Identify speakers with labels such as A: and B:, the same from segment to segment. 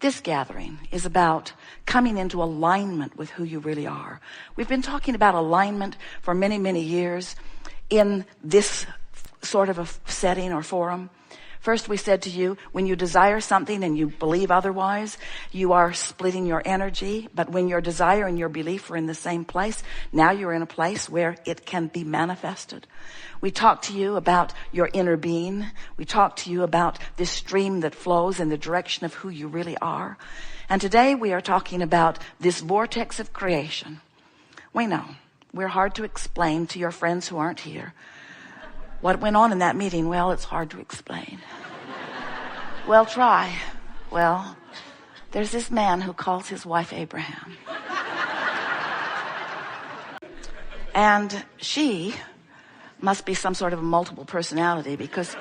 A: This gathering is about coming into alignment with who you really are. We've been talking about alignment for many, many years in this sort of a setting or forum. First, we said to you, when you desire something and you believe otherwise, you are splitting your energy. But when your desire and your belief are in the same place, now you're in a place where it can be manifested. We talked to you about your inner being. We talked to you about this stream that flows in the direction of who you really are. And today we are talking about this vortex of creation. We know we're hard to explain to your friends who aren't here. What went on in that meeting? Well, it's hard to explain. Well, try. Well, there's this man who calls his wife Abraham. And she must be some sort of a multiple personality because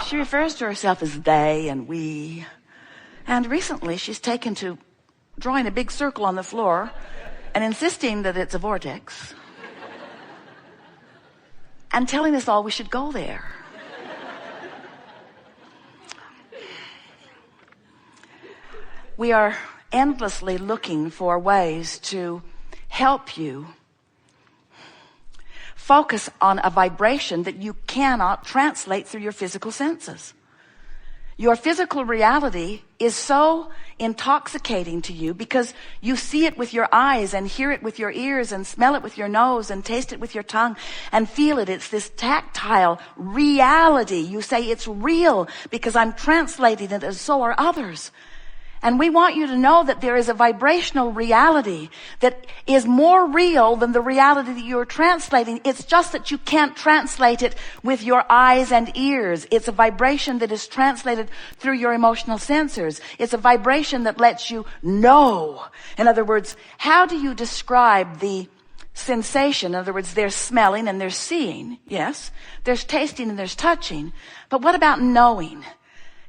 A: she refers to herself as they and we. And recently she's taken to drawing a big circle on the floor and insisting that it's a vortex. And telling us all we should go there. We are endlessly looking for ways to help you focus on a vibration that you cannot translate through your physical senses. Your physical reality is so intoxicating to you because you see it with your eyes and hear it with your ears and smell it with your nose and taste it with your tongue and feel it. It's this tactile reality. You say it's real because I'm translating it, and so are others. And we want you to know that there is a vibrational reality that is more real than the reality that you're translating. It's just that you can't translate it with your eyes and ears. It's a vibration that is translated through your emotional sensors. It's a vibration that lets you know. In other words, how do you describe the sensation? In other words, there's smelling and there's seeing. Yes. There's tasting and there's touching. But what about knowing?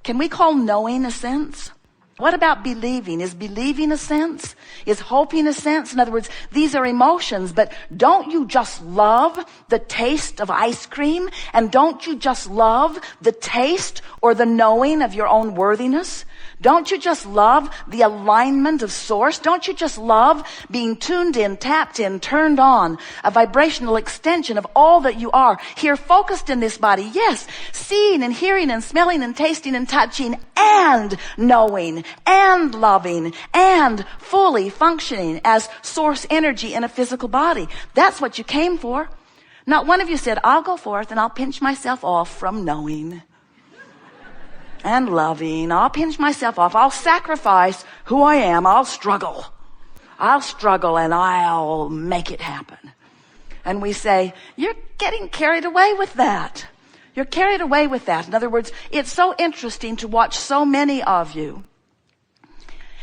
A: Can we call knowing a sense? What about believing? Is believing a sense? Is hoping a sense? In other words, these are emotions, but don't you just love the taste of ice cream? And don't you just love the taste or the knowing of your own worthiness? Don't you just love the alignment of source? Don't you just love being tuned in, tapped in, turned on, a vibrational extension of all that you are, here focused in this body? Yes, seeing and hearing and smelling and tasting and touching and knowing and loving and fully functioning as source energy in a physical body. That's what you came for. Not one of you said, I'll go forth and I'll pinch myself off from knowing and loving. I'll pinch myself off. I'll sacrifice who I am. I'll struggle and I'll make it happen. And we say, you're getting carried away with that. You're carried away with that. In other words, it's so interesting to watch so many of you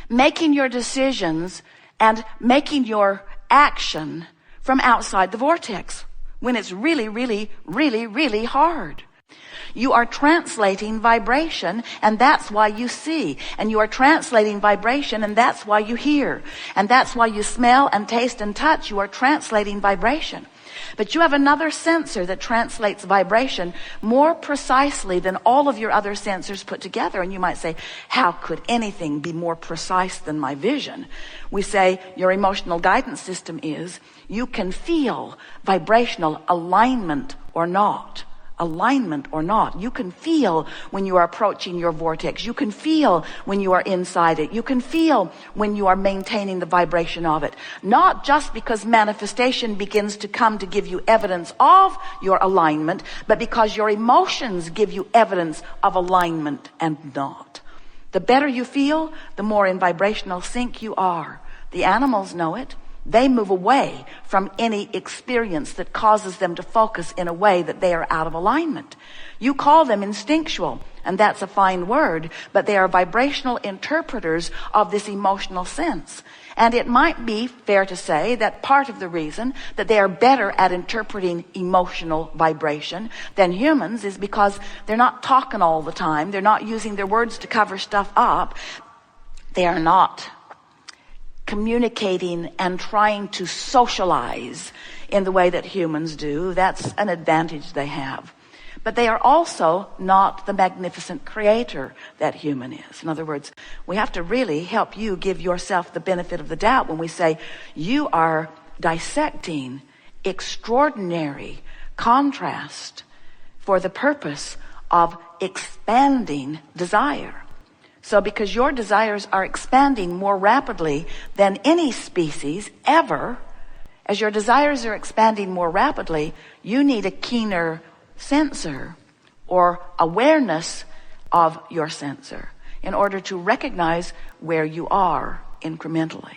A: making your decisions and making your action from outside the vortex when it's really, really, really, really hard. You are translating vibration, and that's why you see. And you are translating vibration, and that's why you hear. And that's why you smell and taste and touch. You are translating vibration. But you have another sensor that translates vibration more precisely than all of your other sensors put together. And you might say, how could anything be more precise than my vision? We say your emotional guidance system is you can feel vibrational alignment or not. Alignment or not. You can feel when you are approaching your vortex. You can feel when you are inside it. You can feel when you are maintaining the vibration of it. Not just because manifestation begins to come to give you evidence of your alignment, but because your emotions give you evidence of alignment and not. The better you feel, the more in vibrational sync you are. The animals know it. They move away from any experience that causes them to focus in a way that they are out of alignment. You call them instinctual, and that's a fine word, but they are vibrational interpreters of this emotional sense. And it might be fair to say that part of the reason that they are better at interpreting emotional vibration than humans is because they're not talking all the time. They're not using their words to cover stuff up. They are not communicating and trying to socialize in the way that humans do. That's an advantage they have. but they are also not the magnificent creator that human is. In other words, we have to really help you give yourself the benefit of the doubt when we say you are dissecting extraordinary contrast for the purpose of expanding desire. So because your desires are expanding more rapidly than any species ever, as your desires are expanding more rapidly, you need a keener sensor or awareness of your sensor in order to recognize where you are incrementally.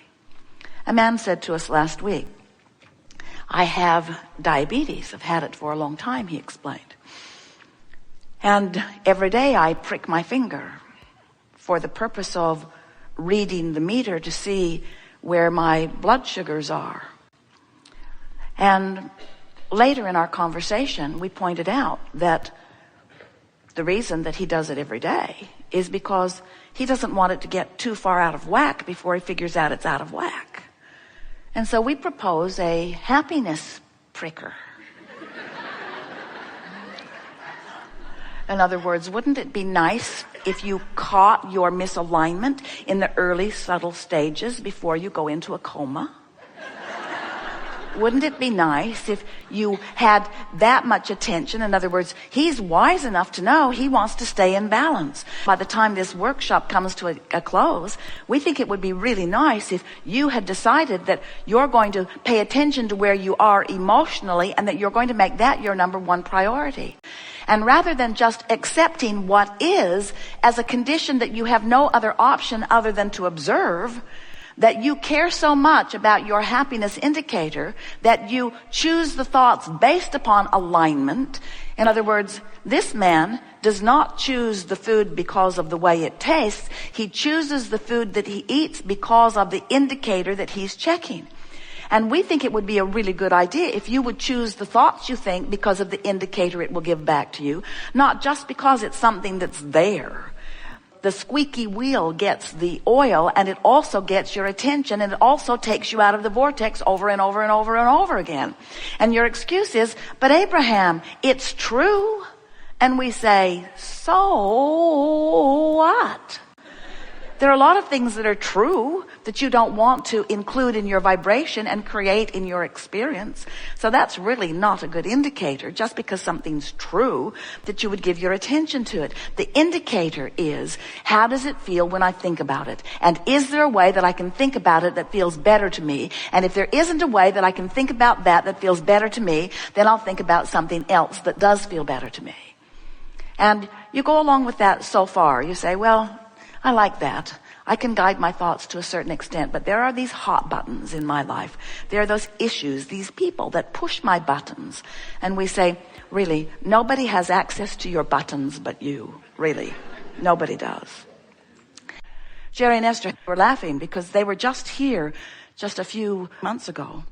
A: A man said to us last week, I have diabetes. I've had it for a long time, he explained. And every day I prick my finger for the purpose of reading the meter to see where my blood sugars are. And later in our conversation, we pointed out that the reason that he does it every day is because he doesn't want it to get too far out of whack before he figures out it's out of whack. And so we propose a happiness pricker. In other words, wouldn't it be nice if you caught your misalignment in the early subtle stages before you go into a coma? Wouldn't it be nice if you had that much attention? In other words, he's wise enough to know he wants to stay in balance. By the time this workshop comes to a close, we think it would be really nice if you had decided that you're going to pay attention to where you are emotionally and that you're going to make that your number one priority. And rather than just accepting what is as a condition that you have no other option other than to observe, that you care so much about your happiness indicator that you choose the thoughts based upon alignment. In other words, this man does not choose the food because of the way it tastes. He chooses the food that he eats because of the indicator that he's checking. And we think it would be a really good idea if you would choose the thoughts you think because of the indicator it will give back to you, not just because it's something that's there. The squeaky wheel gets the oil, and it also gets your attention, and it also takes you out of the vortex over and over and over and over again. And your excuse is, but Abraham, it's true. And we say, so what? There are a lot of things that are true that you don't want to include in your vibration and create in your experience. So that's really not a good indicator, just because something's true, that you would give your attention to it. The indicator is, how does it feel when I think about it? And is there a way that I can think about it that feels better to me? And if there isn't a way that I can think about that feels better to me, then I'll think about something else that does feel better to me. And you go along with that so far. You say, well, I like that. I can guide my thoughts to a certain extent, but there are these hot buttons in my life. There are those issues, these people that push my buttons. And we say, really, nobody has access to your buttons but you. Really, nobody does. Jerry and Esther were laughing because they were just here just a few months ago.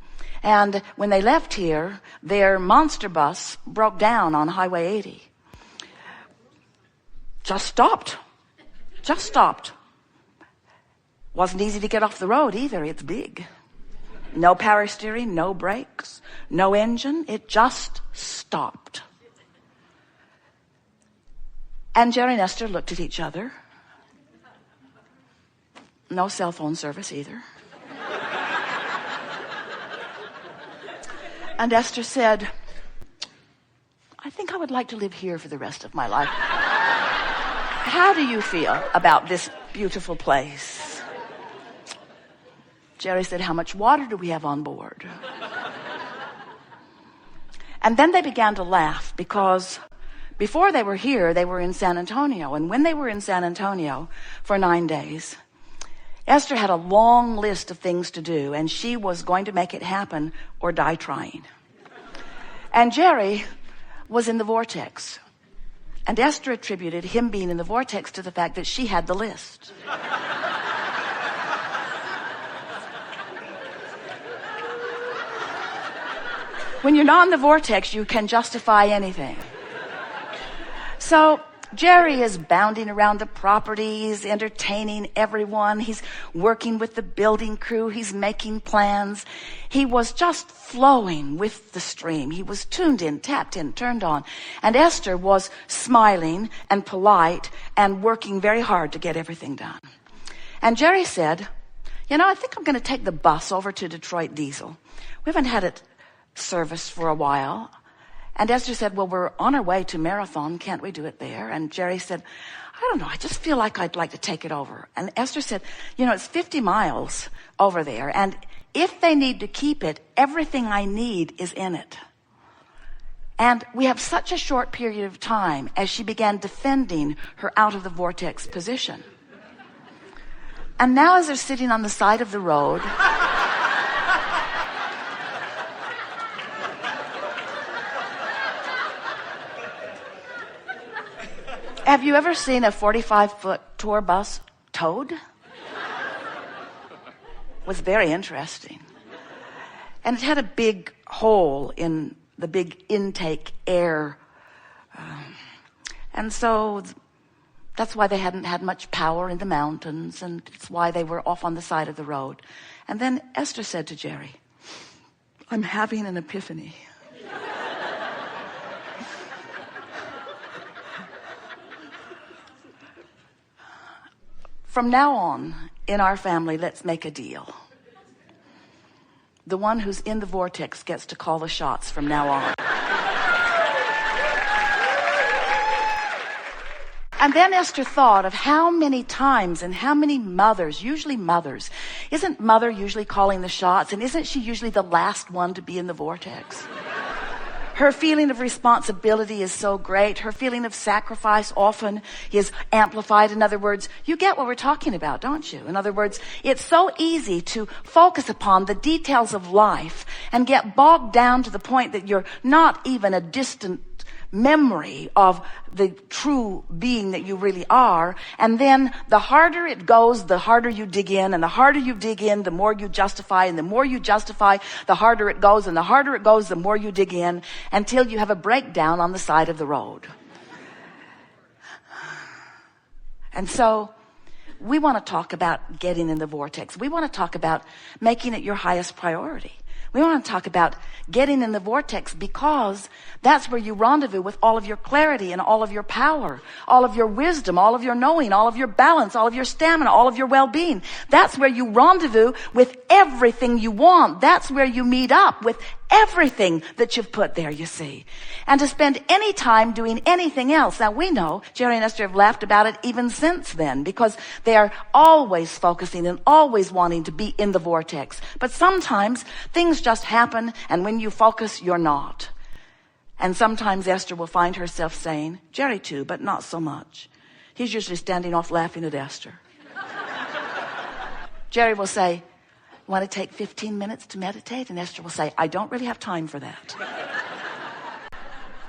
A: And when they left here, their monster bus broke down on Highway 80. Just stopped. Wasn't easy to get off the road either. It's big. No power steering, no brakes, no engine. It just stopped. And Jerry and Esther looked at each other. No cell phone service either. And Esther said, I think I would like to live here for the rest of my life. How do you feel about this beautiful place? Jerry said, how much water do we have on board? And then they began to laugh because before they were here, they were in San Antonio. And when they were in San Antonio for 9 days, Esther had a long list of things to do, and she was going to make it happen or die trying. And Jerry was in the vortex. And Esther attributed him being in the vortex to the fact that she had the list. When you're not in the vortex, you can justify anything. So Jerry is bounding around the property. He's entertaining everyone. He's working with the building crew. He's making plans. He was just flowing with the stream. He was tuned in, tapped in, turned on. And Esther was smiling and polite and working very hard to get everything done. And Jerry said, I think I'm going to take the bus over to Detroit Diesel. We haven't had it serviced for a while. And Esther said, well, we're on our way to Marathon. Can't we do it there? And Jerry said, I don't know. I just feel like I'd like to take it over. And Esther said, it's 50 miles over there. And if they need to keep it, everything I need is in it. And we have such a short period of time as she began defending her out of the vortex position. And now as they're sitting on the side of the road, have you ever seen a 45-foot tour bus towed? It was very interesting. And it had a big hole in the big intake air. And so that's why they hadn't had much power in the mountains, and it's why they were off on the side of the road. And then Esther said to Jerry, I'm having an epiphany. From now on, in our family, let's make a deal. The one who's in the vortex gets to call the shots from now on. And then Esther thought of how many times and how many mothers, usually mothers, isn't mother usually calling the shots, and isn't she usually the last one to be in the vortex? Her feeling of responsibility is so great. Her feeling of sacrifice often is amplified. In other words, you get what we're talking about, don't you? In other words, it's so easy to focus upon the details of life and get bogged down to the point that you're not even a distant memory of the true being that you really are. And then the harder it goes, the harder you dig in, and the harder you dig in, the more you justify, and the more you justify, the harder it goes, and the harder it goes, the more you dig in, until you have a breakdown on the side of the road. And so we want to talk about getting in the vortex. We want to talk about making it your highest priority. We want to talk about getting in the vortex because that's where you rendezvous with all of your clarity and all of your power, all of your wisdom, all of your knowing, all of your balance, all of your stamina, all of your well-being. That's where you rendezvous with everything you want. That's where you meet up with everything that you've put there, you see. And to spend any time doing anything else. Now we know Jerry and Esther have laughed about it even since then because they are always focusing and always wanting to be in the vortex. But sometimes things just happen, and when you focus, you're not. And sometimes Esther will find herself saying, Jerry too, but not so much. He's usually standing off laughing at Esther. Jerry will say, want to take 15 minutes to meditate? And Esther will say, I don't really have time for that.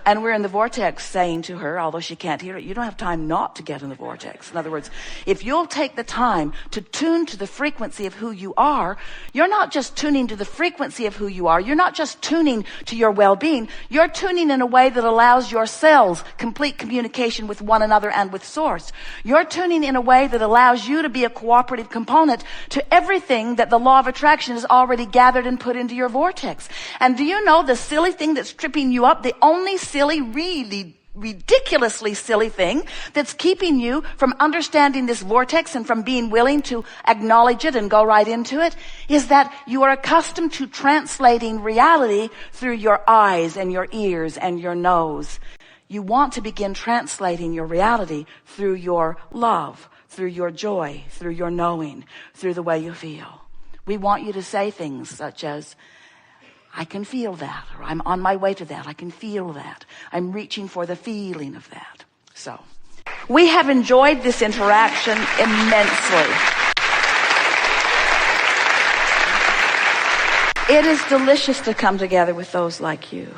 A: And we're in the vortex saying to her, although she can't hear it, you don't have time not to get in the vortex. In other words, if you'll take the time to tune to the frequency of who you are, you're not just tuning to the frequency of who you are. You're not just tuning to your well-being. You're tuning in a way that allows your cells complete communication with one another and with Source. You're tuning in a way that allows you to be a cooperative component to everything that the law of attraction has already gathered and put into your vortex. And do you know the silly thing that's tripping you up? The only silly, really ridiculously silly thing that's keeping you from understanding this vortex and from being willing to acknowledge it and go right into it is that you are accustomed to translating reality through your eyes and your ears and your nose. You want to begin translating your reality through your love, through your joy, through your knowing, through the way you feel. We want you to say things such as, I can feel that, or I'm on my way to that. I can feel that. I'm reaching for the feeling of that. So, we have enjoyed this interaction immensely. It is delicious to come together with those like you,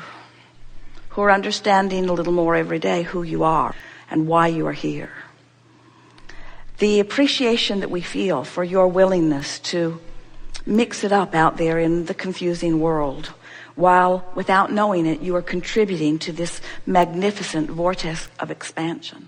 A: who are understanding a little more every day who you are and why you are here. The appreciation that we feel for your willingness to mix it up out there in the confusing world, while without knowing it, you are contributing to this magnificent vortex of expansion.